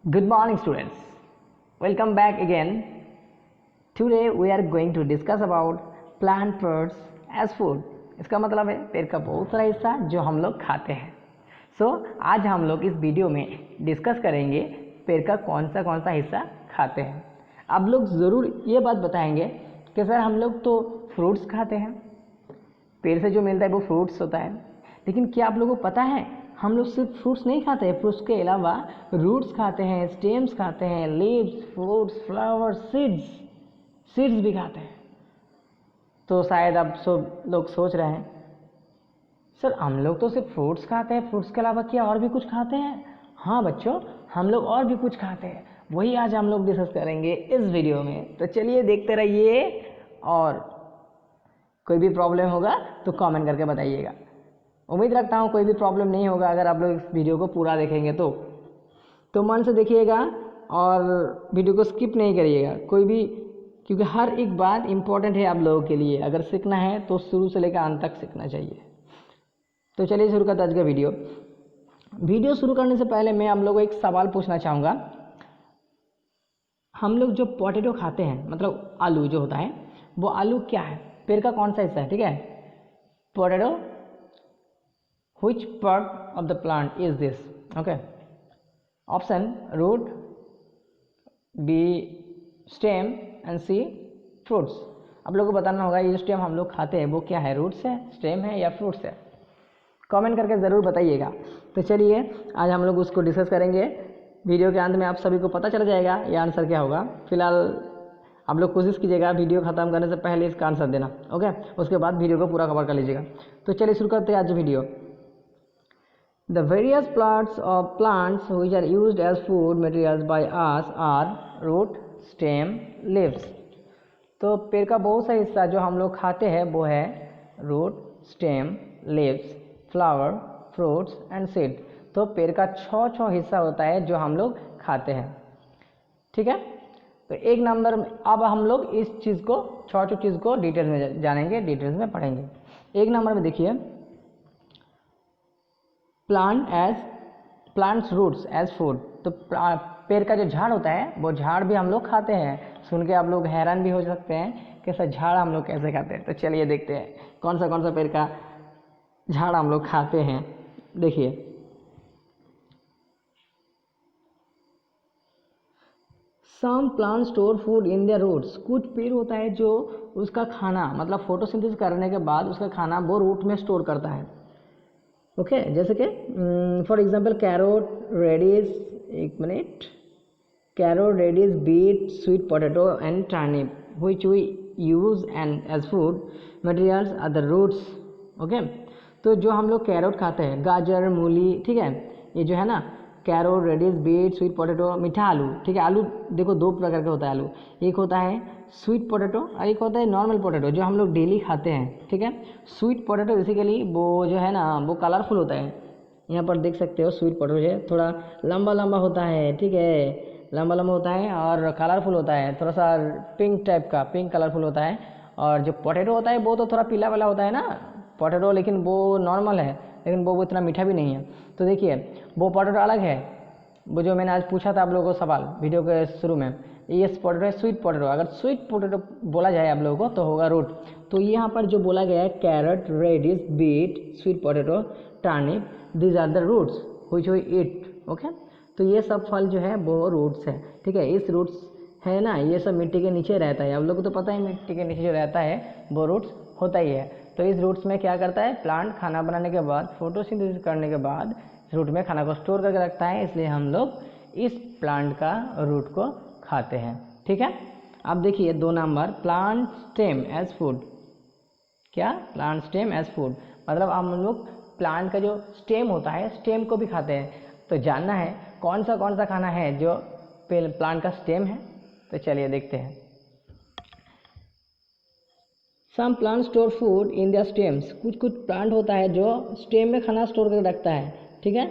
Good morning students. Welcome back again. Today we are going to discuss about plant parts as food. इसका मतलब है पेड़ का बहुत सारा हिस्सा जो हम लोग खाते हैं. आज हम लोग इस वीडियो में डिस्कस करेंगे पेड़ का कौन सा हिस्सा खाते हैं. आप लोग ज़रूर ये बात बताएंगे कि सर हम लोग तो फ्रूट्स खाते हैं, पेड़ से जो मिलता है वो फ्रूट्स होता है, लेकिन क्या आप लोगों को पता है हम लोग सिर्फ फ्रूट्स नहीं खाते हैं, फ्रूट्स के अलावा रूट्स खाते हैं, स्टेम्स खाते हैं, लीव्स, फ्रूट्स, फ्लावर, सीड्स भी खाते हैं. तो शायद आप सब लोग सोच रहे हैं सर हम लोग तो सिर्फ फ्रूट्स खाते हैं, फ्रूट्स के अलावा क्या और भी कुछ खाते हैं? हाँ बच्चों, हम लोग और भी कुछ खाते हैं, वही आज हम लोग डिस्कस करेंगे इस वीडियो में. तो चलिए देखते रहिए, और कोई भी प्रॉब्लम होगा तो कमेंट करके बताइएगा. उम्मीद रखता हूँ कोई भी प्रॉब्लम नहीं होगा अगर आप लोग इस वीडियो को पूरा देखेंगे तो मन से देखिएगा और वीडियो को स्किप नहीं करिएगा कोई भी, क्योंकि हर एक बात इम्पोर्टेंट है आप लोगों के लिए. अगर सीखना है तो शुरू से लेकर अंत तक सीखना चाहिए. तो चलिए शुरू करते हैं आज का वीडियो शुरू करने से पहले मैं आप लोगों को एक सवाल पूछना चाहूँगा. हम लोग जो पोटैटो खाते हैं, मतलब आलू जो होता है, वो आलू क्या है? पेड़ का कौन सा हिस्सा है? ठीक है, potato. Which part of the plant is this? Okay. Option root, B stem and C fruits. आप लोगों को बताना होगा ये स्टेम हम लोग खाते हैं वो क्या है, रूट्स है, स्टेम है या फ्रूट्स है? कमेंट करके ज़रूर बताइएगा. तो चलिए आज हम लोग उसको डिस्कस करेंगे. वीडियो के अंत में आप सभी को पता चल जाएगा ये आंसर क्या होगा. फिलहाल आप लोग कोशिश कीजिएगा वीडियो ख़त्म करने से पहले इसका आंसर देना. ओके, उसके बाद वीडियो को पूरा कवर कर लीजिएगा. तो चलिए शुरू करते हैं आज video. The various parts of plants which are used as food materials by us are root, stem, leaves. तो पेड़ का बहुत सा हिस्सा जो हम लोग खाते हैं वो है root, stem, leaves, flower, fruits and seed. तो पेड़ का छः हिस्सा होता है जो हम लोग खाते हैं. ठीक है, तो एक नंबर में अब हम लोग इस चीज़ को छः चीज़ को डिटेल्स में जानेंगे, डिटेल्स में पढ़ेंगे. एक नंबर में देखिए प्लांट्स रूट्स एज फूड. तो पेड़ का जो झाड़ होता है वो झाड़ भी हम लोग खाते हैं. सुन के आप लोग हैरान भी हो सकते हैं कि सर झाड़ हम लोग कैसे खाते हैं. तो चलिए देखते हैं कौन सा पेड़ का झाड़ हम लोग खाते हैं. देखिए some plant store food in their roots. कुछ पेड़ होता है जो उसका खाना, मतलब फोटोसिंथेसिस करने के बाद उसका खाना वो रूट में स्टोर करता है. ओके, जैसे कि फॉर एग्जांपल कैरोट, रेडिश, एक minute, carrot, radish, beet, sweet potato and turnip which we use and as food materials are the roots. Okay, तो जो हम लोग कैरोट खाते हैं, गाजर, मूली, ठीक है, ये जो है ना carrot, radish, beet, sweet potato, मीठा आलू. ठीक है, आलू देखो दो प्रकार का होता है आलू. एक होता है स्वीट पोटैटो और एक होता है नॉर्मल पोटैटो जो हम लोग डेली खाते हैं. ठीक है, स्वीट पोटैटो बेसिकली वो जो है ना वो कलरफुल होता है. यहाँ पर देख सकते हो स्वीट पोटैटो है, थोड़ा लंबा होता है. ठीक है, लंबा होता है और कलरफुल होता है, थोड़ा सा पिंक टाइप का, पिंक कलरफुल होता है. और जो पोटैटो होता है वो तो थोड़ा पीला वाला होता है ना पोटैटो, लेकिन वो नॉर्मल है, लेकिन वो इतना मीठा भी नहीं है. तो देखिए वो पोटैटो अलग है, वो जो मैंने आज पूछा था आप लोगों को सवाल वीडियो के शुरू में, ये पोटैटो है स्वीट पोटैटो. अगर स्वीट पोटैटो बोला जाए आप लोगों को तो होगा रूट. तो यहाँ पर जो बोला गया है carrot, radish, beet, sweet potato, turnip, these are the roots which we eat. Okay, तो ये सब फल जो है वो रूट्स है. ठीक है, इस रूट्स है ना, ये सब मिट्टी के नीचे रहता है. आप लोगों को तो पता ही मिट्टी के नीचे जो रहता है वो रूट्स होता ही है. तो इस रूट्स में क्या करता है प्लांट, खाना बनाने के बाद, फोटोसिंथेसिस करने के बाद रूट में खाना को स्टोर करके रखता है, इसलिए हम लोग इस प्लांट का रूट को खाते हैं. ठीक है, अब देखिए 2 number plant stem as food. क्या? प्लांट स्टेम एज फूड, मतलब हम लोग प्लांट का जो स्टेम होता है स्टेम को भी खाते हैं. तो जानना है कौन सा खाना है जो प्लांट का स्टेम है. तो चलिए देखते हैं. Some plant store food in their stems. कुछ प्लांट होता है जो स्टेम में खाना स्टोर करके रखता है. ठीक है,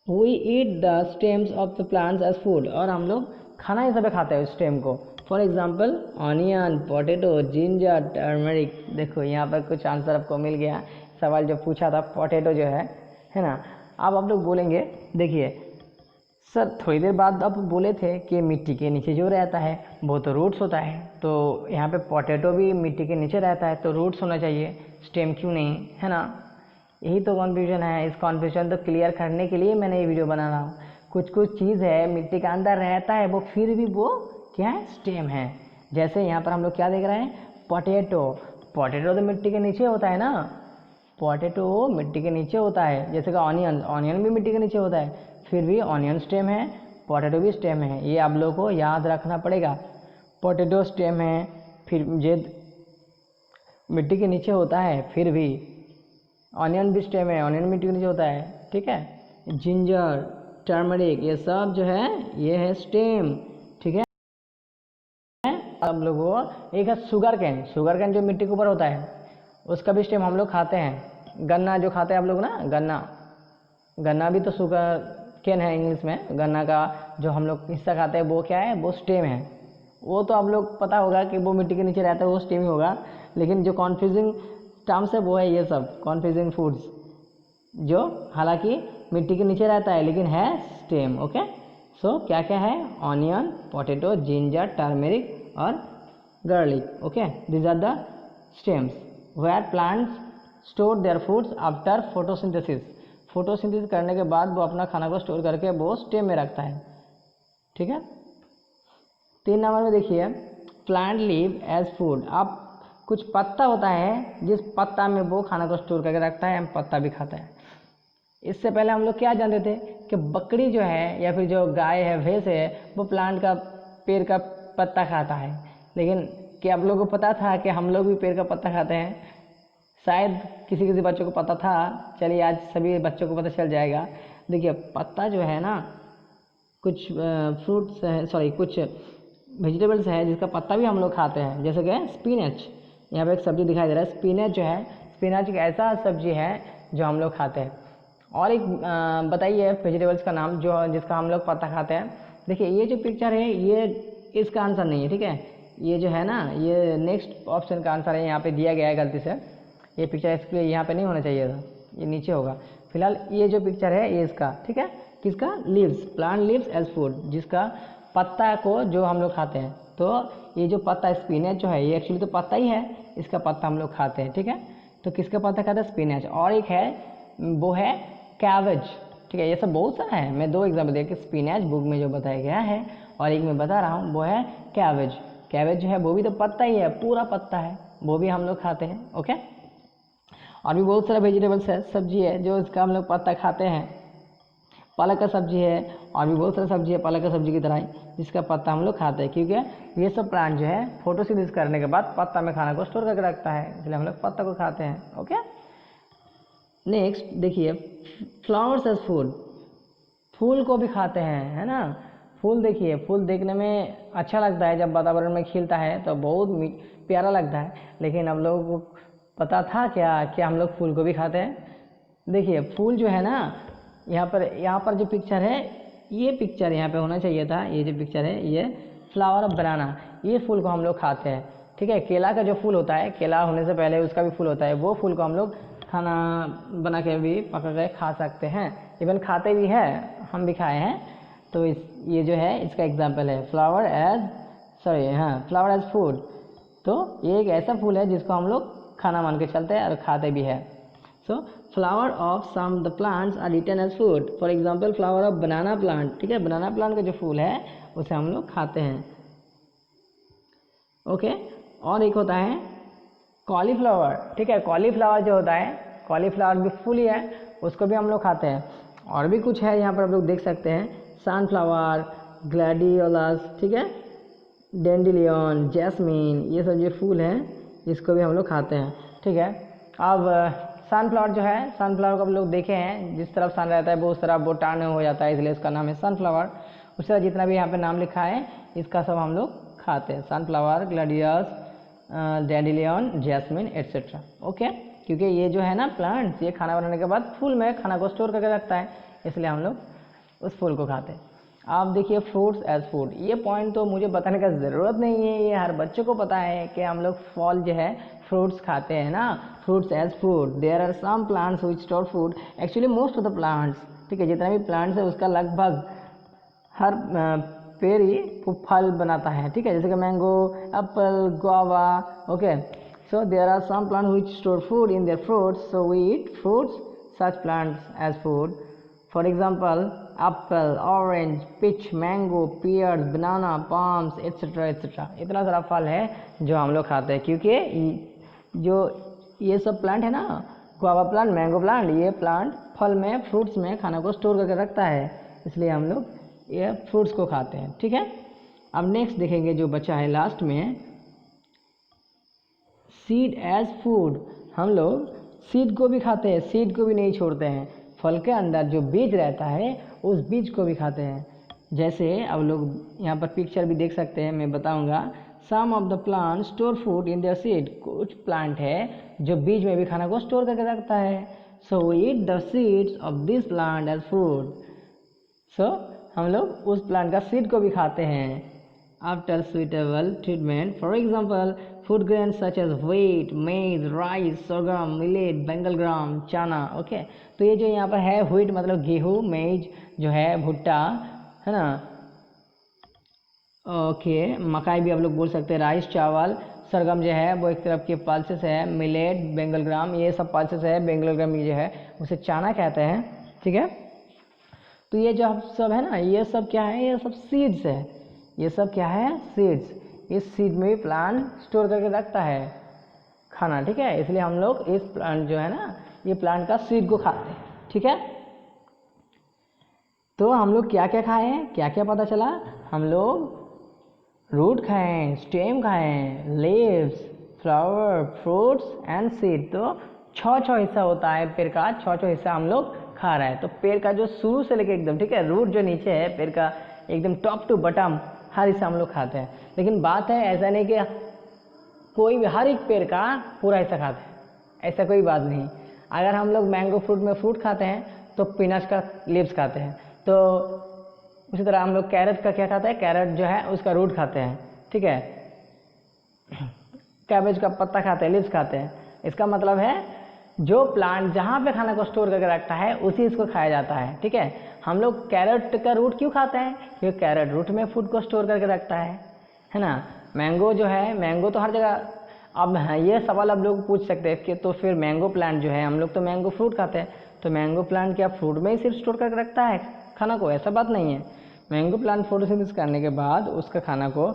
we eat the stems of the plants as food. और हम लोग खाना हिसाब से खाते हैं स्टेम को. For example onion, potato, ginger, turmeric. देखो यहाँ पर कुछ आंसर आपको मिल गया. सवाल जो पूछा था पोटैटो जो है ना. अब आप लोग बोलेंगे देखिए सर थोड़ी देर बाद अब बोले थे कि मिट्टी के नीचे जो रहता है वो तो रूट्स होता है, तो यहाँ पे पोटैटो भी मिट्टी के नीचे रहता है तो रूट्स होना चाहिए, स्टेम क्यों नहीं, है ना। यही तो कन्फ्यूजन है। इस कन्फ्यूजन तो क्लियर करने के लिए मैंने ये वीडियो बना रहा हूँ। कुछ कुछ चीज़ है मिट्टी के अंदर रहता है वो फिर भी वो क्या है, स्टेम है। जैसे यहाँ पर हम लोग क्या देख रहे हैं, पोटैटो। पोटैटो तो मिट्टी के नीचे होता है ना, पोटैटो मिट्टी के नीचे होता है। जैसे कि ऑनियन, ऑनियन भी मिट्टी के नीचे होता है, फिर भी ऑनियन स्टेम है, पोटैटो भी स्टेम है। ये आप लोगों को याद रखना पड़ेगा। पोटैटो स्टेम है, फिर ये मिट्टी के नीचे होता है, फिर भी ऑनियन भी स्टेम है, ऑनियन मिट्टी के नीचे होता है, ठीक है। जिंजर, टर्मरिक, ये सब जो है ये है स्टेम, ठीक है। हम लोग को एक है शुगर कैन। शुगर कैन जो मिट्टी के ऊपर होता है उसका भी स्टेम हम लोग खाते हैं। गन्ना जो खाते हैं आप लोग ना, गन्ना, गन्ना भी तो शुगर कैन है इंग्लिश में। गन्ना का जो हम लोग हिस्सा खाते हैं वो क्या है, वो स्टेम है। वो तो आप लोग पता होगा कि वो मिट्टी के नीचे रहता है, वो स्टेम ही होगा। लेकिन जो कॉन्फ्यूजिंग टर्म्स है वो है ये सब कॉन्फ्यूजिंग फूड्स, जो हालांकि मिट्टी के नीचे रहता है लेकिन है स्टेम। ओके, सो क्या क्या है, ऑनियन, पोटैटो, जिंजर, टर्मेरिक और garlic. Okay, these are the stems where plants store their foods after photosynthesis. Photosynthesis करने के बाद वो अपना खाना को स्टोर करके वो स्टेम में रखता है, ठीक है। 3 नंबर में देखिए, प्लांट लीव एज फूड। आप कुछ पत्ता होता है जिस पत्ता में वो खाना को स्टोर करके रखता है, हम पत्ता भी खाता है। इससे पहले हम लोग क्या जानते थे कि बकरी जो है या फिर जो गाय है, भैंस है, वो प्लांट का, पेड़ का पत्ता खाता है। लेकिन क्या आप लोगों को पता था कि हम लोग भी पेड़ का पत्ता खाते हैं? शायद किसी किसी बच्चों को पता था। चलिए आज सभी बच्चों को पता चल जाएगा। देखिए पत्ता जो है ना, कुछ फ्रूट्स है, सॉरी कुछ वेजिटेबल्स है जिसका पत्ता भी हम लोग खाते हैं। जैसे कि स्पिनच, यहाँ पे एक सब्जी दिखाई दे रहा है स्पिनच जो है। स्पिनच एक ऐसा सब्जी है जो हम लोग खाते हैं। और एक बताइए वेजिटेबल्स का नाम जो जिसका हम लोग पत्ता खाते हैं। देखिए ये जो पिक्चर है ये इसका आंसर नहीं है, ठीक है। ये जो है ना, ये नेक्स्ट ऑप्शन का आंसर है, यहाँ पे दिया गया है गलती से। ये पिक्चर इसके यहाँ पे नहीं होना चाहिए था, ये नीचे होगा। फिलहाल ये जो पिक्चर है ये इसका, ठीक है, किसका, leaves, plant leaves as food, जिसका पत्ता को जो हम लोग खाते हैं। तो ये जो पत्ता स्पिनच जो है ये एक्चुअली तो पत्ता ही है, इसका पत्ता हम लोग खाते हैं, ठीक है। तो किसका पत्ता खाते हैं, स्पिनच। और एक है वो है कैबेज, ठीक है। ये सब बहुत सारा है, मैं 2 एग्जाम्पल देखिए, स्पिनच बुक में जो बताया गया है और एक मैं बता रहा हूँ वो है कैबेज। कैबेज जो है वो भी तो पत्ता ही है, पूरा पत्ता है, वो भी हम लोग खाते हैं। ओके, और भी बहुत सारे वेजिटेबल्स है, सब्जी है जो इसका हम लोग पत्ता खाते हैं। पालक का सब्जी है और भी बहुत सारी सब्जी है पालक का सब्जी की तरह ही, जिसका पत्ता हम लोग खाते हैं। क्योंकि ये सब प्लांट जो है फोटोसिंथेसिस करने के बाद पत्ता में खाना को स्टोर करके रखता है, इसलिए हम लोग पत्ता को खाते हैं। ओके, नेक्स्ट देखिए, फ्लावर्स एज फूड। फूल को भी खाते हैं, है ना। फूल देखिए, फूल देखने में अच्छा लगता है, जब वातावरण में खिलता है तो बहुत प्यारा लगता है। लेकिन हम लोगों को पता था क्या हम लोग फूल को भी खाते हैं? देखिए फूल जो है ना, यहाँ पर जो पिक्चर है, ये पिक्चर यहाँ पे होना चाहिए था। ये जो पिक्चर है ये फ्लावर ऑफ बनाना, ये फूल को हम लोग खाते हैं, ठीक है। केला का जो फूल होता है, केला होने से पहले उसका भी फूल होता है, वो फूल को हम लोग खाना बना के भी पका के खा सकते हैं, इवन खाते भी हैं, हम भी खाए हैं। तो ये जो है इसका एग्जाम्पल है फ्लावर एज फूड। तो ये एक ऐसा फूल है जिसको हम लोग खाना मान के चलते हैं और खाते भी हैं। So flower of some the plants are eaten as food, for example flower of banana plant, ठीक है। बनाना प्लांट का जो फूल है उसे हम लोग खाते हैं। ओके, और एक होता है कॉलीफ्लावर, ठीक है। कॉलीफ्लावर जो होता है, कॉलीफ्लावर भी फूल ही है, उसको भी हम लोग खाते हैं। और भी कुछ है यहाँ पर आप लोग देख सकते हैं, सनफ्लावर, ग्लैडियोलस, ठीक है, डेंडिलियन, जैस्मिन, ये सब ये फूल हैं जिसको भी हम लोग खाते हैं, ठीक है। अब सनफ्लावर जो है, सनफ्लावर को आप लोग देखे हैं, जिस तरफ सन रहता है वो उस तरफ वो टर्न हो जाता है, इसलिए उसका नाम है सनफ्लावर। उस तरह जितना भी यहाँ पे नाम लिखा है इसका सब हम लोग खाते हैं, sunflower, gladius, dandelion, jasmine etcetera. Okay, क्योंकि ये जो है ना प्लांट्स, ये खाना बनाने के बाद फूल में खाना को स्टोर करके रखता है, इसलिए हम लोग उस फूल को खाते हैं। आप देखिए फ्रूट्स एज फूड, ये पॉइंट तो मुझे बताने का ज़रूरत नहीं है, ये हर बच्चों को पता है कि हम लोग फल जो है फ्रूट्स खाते हैं ना, fruits as food. There are some plants which store food, actually most of the plants, ठीक है, जितना भी प्लांट्स है उसका लगभग हर पेड़ ही फल बनाता है, ठीक है, जैसे कि mango, apple, guava, okay. So there are some plant which store food in their fruits, so we eat fruits such plants as food. For example apple, orange, peach, mango, pears, banana, palms etcetera etcetera. इतना सारा फल है जो हम लोग खाते हैं, क्योंकि जो ये सब प्लांट है ना, गुआवा प्लांट, मैंगो प्लांट, ये प्लांट फल में, फ्रूट्स में खाना को स्टोर करके रखता है, इसलिए हम लोग ये फ्रूट्स को खाते हैं, ठीक है। अब नेक्स्ट देखेंगे जो बचा है लास्ट में, सीड एज फूड। हम लोग सीड को भी खाते हैं, सीड को भी नहीं छोड़ते हैं। फल के अंदर जो बीज रहता है उस बीज को भी खाते हैं। जैसे अब लोग यहाँ पर पिक्चर भी देख सकते हैं, मैं बताऊँगा। Some of the plant store food in their seed. कुछ प्लांट है जो बीज में भी खाना को स्टोर करके रखता है। So we eat the seeds of this plant as food. So हम लोग उस प्लांट का सीड को भी खाते हैं after suitable treatment. For example food grains such as wheat, maize, rice, sorghum, millet, Bengal gram, चना, ओके। तो ये जो यहाँ पर है व्हीट मतलब गेहूँ, मेज जो है भुट्टा, है ना, ओके। मकाई भी आप लोग बोल सकते हैं, राइस चावल, सरगम जो है वो एक तरफ के पल्सेस है, मिलेट, बेंगल ग्राम, ये सब पल्सेस है। बेंगल ग्राम ये जो है उसे चना कहते हैं, ठीक है। तो ये जो सब है ना, ये सब क्या है, ये सब सीड्स है। ये सब क्या है, सीड्स। इस सीड में भी प्लांट स्टोर करके रखता है खाना, ठीक है। इसलिए हम लोग इस प्लांट जो है ना, ये प्लांट का सीड को खाते हैं, ठीक है। तो हम लोग क्या क्या खाए हैं, क्या क्या पता चला। हम लोग रूट खाएं, स्टेम खाएं, leaves, flower, fruits and seed. तो छः हिस्सा होता है पेड़ का, छः हिस्सा हम लोग खा रहे हैं। तो पेड़ का जो शुरू से लेकर एकदम, ठीक है, रूट जो नीचे है पेड़ का एकदम टॉप टू बटम हर हिस्सा हम लोग खाते हैं। लेकिन बात है ऐसा नहीं कि कोई भी हर एक पेड़ का पूरा हिस्सा खाते हैं, ऐसा कोई बात नहीं। अगर हम लोग मैंगो फ्रूट में फ्रूट खाते हैं तो पीनट्स का लीव्स खाते हैं। तो उसी तरह हम लोग कैरेट का क्या खाते हैं, कैरेट जो है उसका रूट खाते हैं, ठीक है। कैबेज का पत्ता खाते हैं, लीव्स खाते हैं। इसका मतलब है जो प्लांट जहाँ पे खाना को स्टोर करके रखता है उसी इसको खाया जाता है, ठीक है। हम लोग कैरेट का रूट क्यों खाते हैं, क्योंकि कैरेट रूट में फूड को स्टोर करके रखता है ना। मैंगो जो है, मैंगो तो हर जगह। अब ये सवाल आप लोग पूछ सकते हैं कि तो फिर मैंगो प्लांट जो है, हम लोग तो मैंगो फ्रूट खाते हैं, तो मैंगो प्लांट क्या फ्रूट में ही सिर्फ स्टोर करके रखता है खाना को, ऐसा बात नहीं है। मैंगो प्लांट फोटोसिंथेसिस करने के बाद उसका खाना को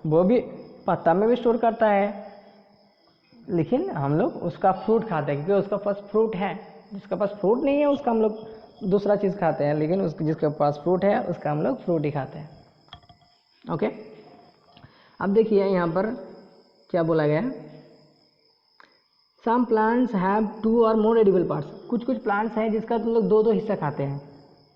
वो भी पत्ता में भी स्टोर करता है, लेकिन हम लोग उसका फ्रूट खाते हैं क्योंकि उसका पास फ्रूट है। जिसका पास फ्रूट नहीं है उसका हम लोग दूसरा चीज़ खाते हैं, लेकिन जिसके पास फ्रूट है उसका हम लोग फ्रूट ही खाते हैं, ओके। अब देखिए यहाँ पर क्या बोला गया, सम प्लांट्स हैव 2 और मोर एडिबल पार्ट्स। कुछ प्लांट्स हैं जिसका तुम लोग 2 हिस्सा खाते हैं।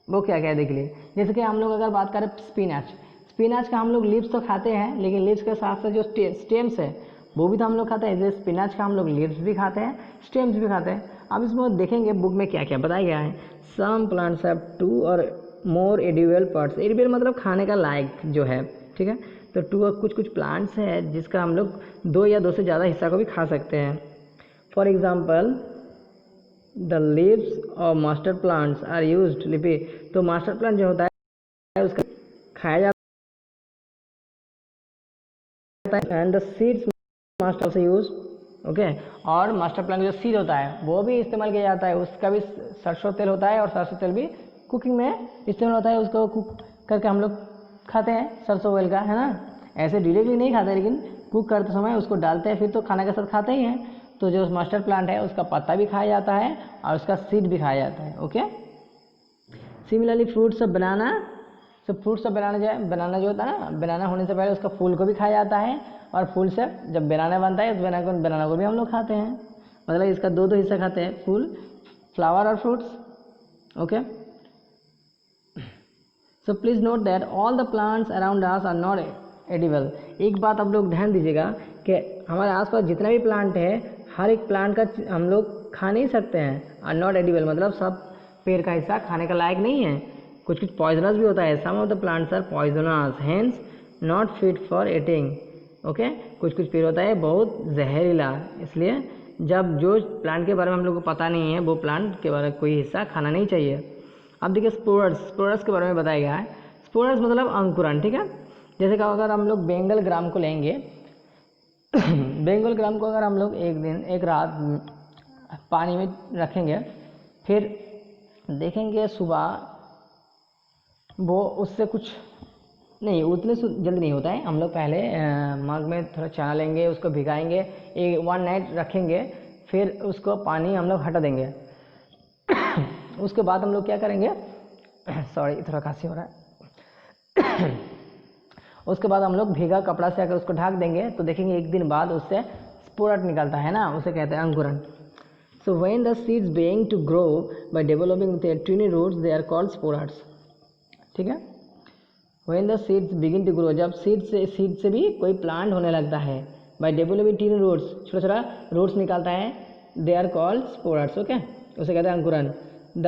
वो क्या क्या है देख लिए। जैसे कि हम लोग अगर बात करें स्पिनाच का हम लोग लीव्स तो खाते हैं, लेकिन लीव्स के साथ साथ जो स्टेम्स है वो भी तो हम लोग खाते हैं। जैसे स्पिनाच का हम लोग लीव्स भी खाते हैं, स्टेम्स भी खाते हैं। अब इसमें देखेंगे बुक में क्या क्या बताया गया है। सम प्लांट्स हैव 2 और मोर एडिबल पार्ट्स। एडिबल मतलब खाने का लायक जो है, ठीक है। तो 2 और कुछ प्लांट्स है जिसका हम लोग 2 या 2 से ज़्यादा हिस्सा को भी खा सकते हैं। For example the leaves of mustard plants are used लिपि। तो मास्टर प्लांट जो होता है उसका खाया जाता है। एंड द सीड्स मास्टर से यूज, ओके। और मास्टर प्लांट जो सीड होता है वो भी इस्तेमाल किया जाता है, उसका भी सरसों तेल होता है और सरसों तेल भी कुकिंग में इस्तेमाल होता है। उसको कुक करके हम लोग खाते हैं सरसों ऑयल का, है ना। ऐसे डायरेक्टली नहीं खाते, लेकिन कुक करते समय उसको डालते हैं, फिर तो खाने के साथ खाते ही हैं। तो जो मास्टर प्लांट है उसका पत्ता भी खाया जाता है और उसका सीड भी खाया जाता है, ओके। सिमिलरली फ्रूट्स ऑफ बनाना। तो फ्रूट्स ऑफ बनाना जो होता है ना, बनाना होने से पहले उसका फूल को भी खाया जाता है, और फूल से जब बनाना बनता है तो बनाना को भी हम लोग खाते हैं। मतलब इसका 2 हिस्सा खाते हैं, फूल, फ्लावर और fruits, okay. So please note that all the plants around us are not edible. एक बात आप लोग ध्यान दीजिएगा कि हमारे आसपास जितना भी प्लांट है, हर एक प्लांट का हम लोग खा नहीं सकते हैं। आर नॉट एडिबल मतलब सब पेड़ का हिस्सा खाने का लायक नहीं है। कुछ पॉइजनस भी होता है। Some of the plants are poisonous hence not fit for eating, okay. कुछ पेड़ होता है बहुत जहरीला, इसलिए जब जो प्लांट के बारे में हम लोग को पता नहीं है वो प्लांट के बारे में कोई हिस्सा खाना नहीं चाहिए। अब देखिए स्पोरस के बारे में बताया गया है। स्पोरस मतलब अंकुरन, ठीक है। जैसे कि अगर हम लोग बेंगल ग्राम को लेंगे बेंगल ग्राम को अगर हम लोग एक दिन एक रात पानी में रखेंगे, फिर देखेंगे सुबह वो उससे कुछ नहीं, उतने जल्दी नहीं होता है। हम लोग पहले मग में थोड़ा चना लेंगे, उसको भिगाएंगे, एक 1 नाइट रखेंगे, फिर उसको पानी हम लोग हटा देंगे उसके बाद हम लोग क्या करेंगे सॉरी थोड़ा खांसी हो रहा है उसके बाद हम लोग भीगा कपड़ा से अगर उसको ढक देंगे तो देखेंगे एक दिन बाद उससे स्पोरट निकलता है ना, उसे कहते हैं अंकुरन। So when the seeds begin to grow by developing their tiny roots they are called sprouts, ठीक है। When the seeds begin to grow, जब सीड से भी कोई प्लांट होने लगता है, बाय डेवलपिंग ट्यूनी रूट्स, छोटा छोटा रूट्स निकालता है, they are called sprouts, okay, उसे कहते हैं अंकुरन। The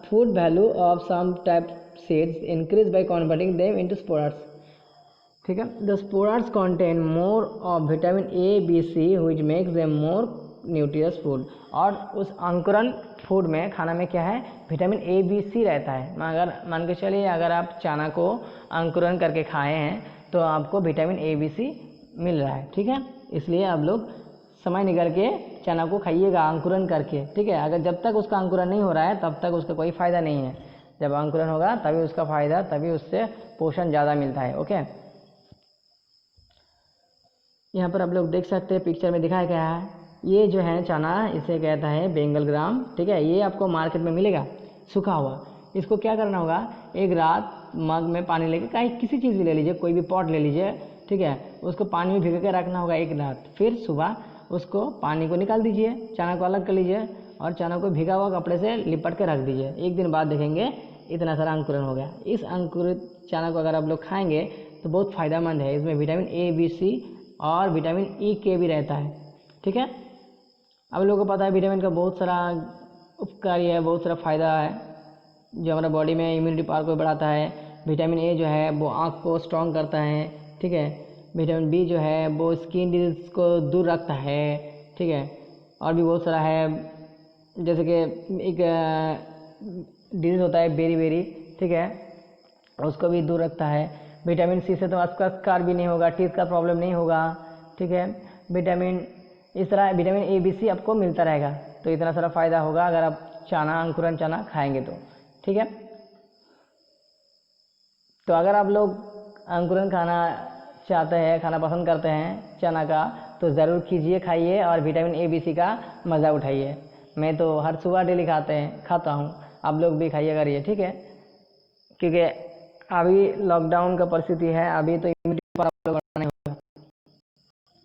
food value of some type seeds increase by converting them into sprouts, ठीक है। The sprouts contain more of vitamin A B C which makes them more nutritious food, और उस अंकुरन food में खाना में क्या है, विटामिन ए बी सी रहता है। अगर मान के चलिए अगर आप चना को अंकुरन करके खाए हैं तो आपको विटामिन ए बी सी मिल रहा है, ठीक है। इसलिए आप लोग समय निकाल के चना को खाइएगा अंकुरन करके, ठीक है। अगर जब तक उसका अंकुरन नहीं हो रहा है तब तक उसका कोई फ़ायदा नहीं है, जब अंकुरन होगा तभी उसका फ़ायदा, तभी उससे पोषण ज़्यादा मिलता है, ओके। यहाँ पर आप लोग देख सकते हैं पिक्चर में दिखाया गया है, ये जो है चना इसे कहता है बेंगल ग्राम, ठीक है। ये आपको मार्केट में मिलेगा सूखा हुआ। इसको क्या करना होगा, एक रात मग में पानी लेके, कहीं किसी चीज़ भी ले लीजिए, कोई भी पॉट ले लीजिए, ठीक है, उसको पानी में भिगो के रखना होगा एक रात। फिर सुबह उसको पानी को निकाल दीजिए, चना को अलग कर लीजिए और चना को भिगा हुआ कपड़े से लिपट के रख दीजिए। एक दिन बाद देखेंगे इतना सारा अंकुरन हो गया। इस अंकुरित चना को अगर आप लोग खाएंगे तो बहुत फ़ायदेमंद है, इसमें विटामिन ए बी सी और विटामिन ई के भी रहता है, ठीक है। अब लोगों को पता है विटामिन का बहुत सारा उपकारी है, बहुत सारा फ़ायदा है जो हमारा बॉडी में इम्यूनिटी पावर को बढ़ाता है। विटामिन ए जो है वो आँख को स्ट्रॉन्ग करता है, ठीक है। विटामिन बी जो है वो स्किन डिजीज़ को दूर रखता है, ठीक है। और भी बहुत सारा है, जैसे कि एक डिजीज़ होता है बेरी, ठीक है, उसको भी दूर रखता है। विटामिन सी से तो आपका स्कार भी नहीं होगा, टीथ का प्रॉब्लम नहीं होगा, ठीक है। इस तरह विटामिन ए बी सी आपको मिलता रहेगा, तो इतना सारा फ़ायदा होगा अगर आप चना अंकुरन चना खाएंगे तो, ठीक है। तो अगर आप लोग अंकुरन खाना चाहते हैं, खाना पसंद करते हैं चना का, तो ज़रूर कीजिए, खाइए और विटामिन ए बी सी का मज़ा उठाइए। मैं तो हर सुबह डेली खाता हूँ, आप लोग भी खाइए करिए, ठीक है। क्योंकि अभी लॉकडाउन का परिस्थिति है, अभी तो